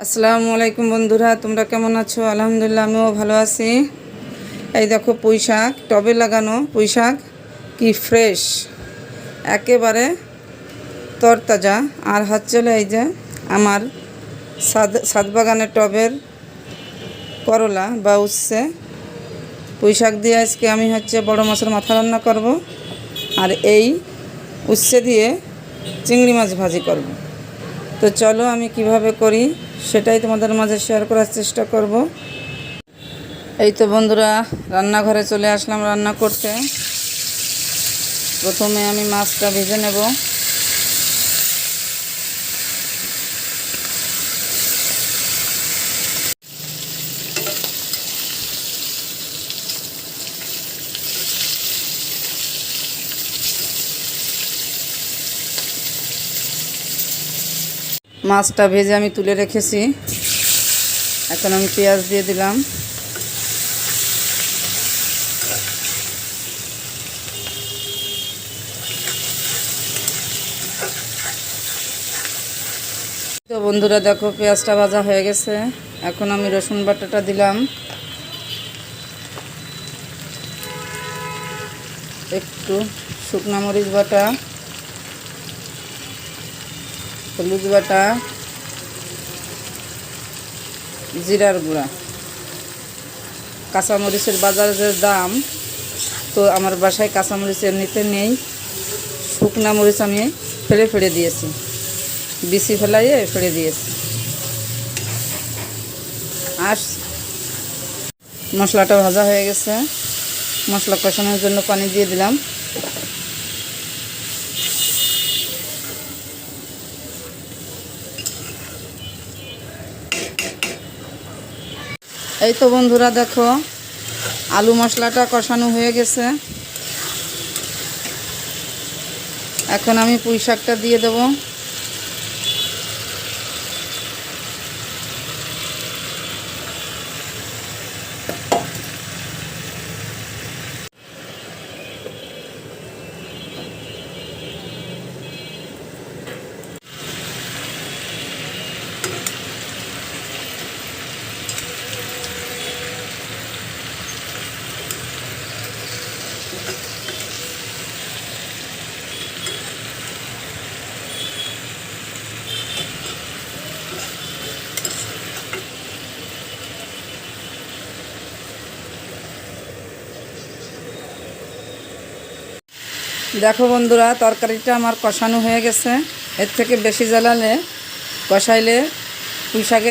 আসসালামু আলাইকুম বন্ধুরা, তোমরা কেমন আছো? আলহামদুলিল্লাহ, আমিও ভালো আছি। এই দেখো পুঁই শাক, টবে লাগানো পুঁই শাক, কি ফ্রেশ, একেবারে তরতাজা। আর হচ্ছে এই যে আমার ছাদ বাগানের টবের করলা বা উচ্ছে, পুঁই শাক দিয়ে আজকে আমি বড় মাছের মাথা রান্না করব, আর এই উচ্ছে দিয়ে চিংড়ি মাছ ভাজি করব। তো চলো আমি কিভাবে করি সেটাই তোমাদের মাঝে শেয়ার করার চেষ্টা করব। এই তো বন্ধুরা, রান্নাঘরে চলে আসলাম রান্না করতে। প্রথমে আমি মাছটা ভেজে নেব। মাছটা ভেজে আমি তুলে রেখেছি। এখন আমি পেঁয়াজ দিয়ে দিলাম। তো বন্ধুরা দেখো, পেঁয়াজটা ভাজা হয়ে গেছে। এখন আমি রসুন বাটাটা দিলাম, একটু শুকনো মরিচ বাটা, হলুদ বাটা, জিরার গুঁড়া। কাঁচামরিচের বাজারের দাম, তো আমার বাসায় কাঁচামরিচ এমনিতে নেই। শুকনা মরিচ আমি ফেলে দিয়েছি, বিচি ফেলাইয়ে ফেলে দিয়েছি। আর মশলাটা ভাজা হয়ে গেছে, মশলা কষানোর জন্য পানি দিয়ে দিলাম। এই তো বন্ধুরা দেখো, আলু মশলাটা কষানো হয়ে গেছে। এখন আমি পুঁই শাকটা দিয়ে দেব। দেখো বন্ধুরা, তরকারিটা আমার কষানো হয়ে গেছে। এর থেকে বেশি জ্বালালে, কষাইলে পুঁই শাকের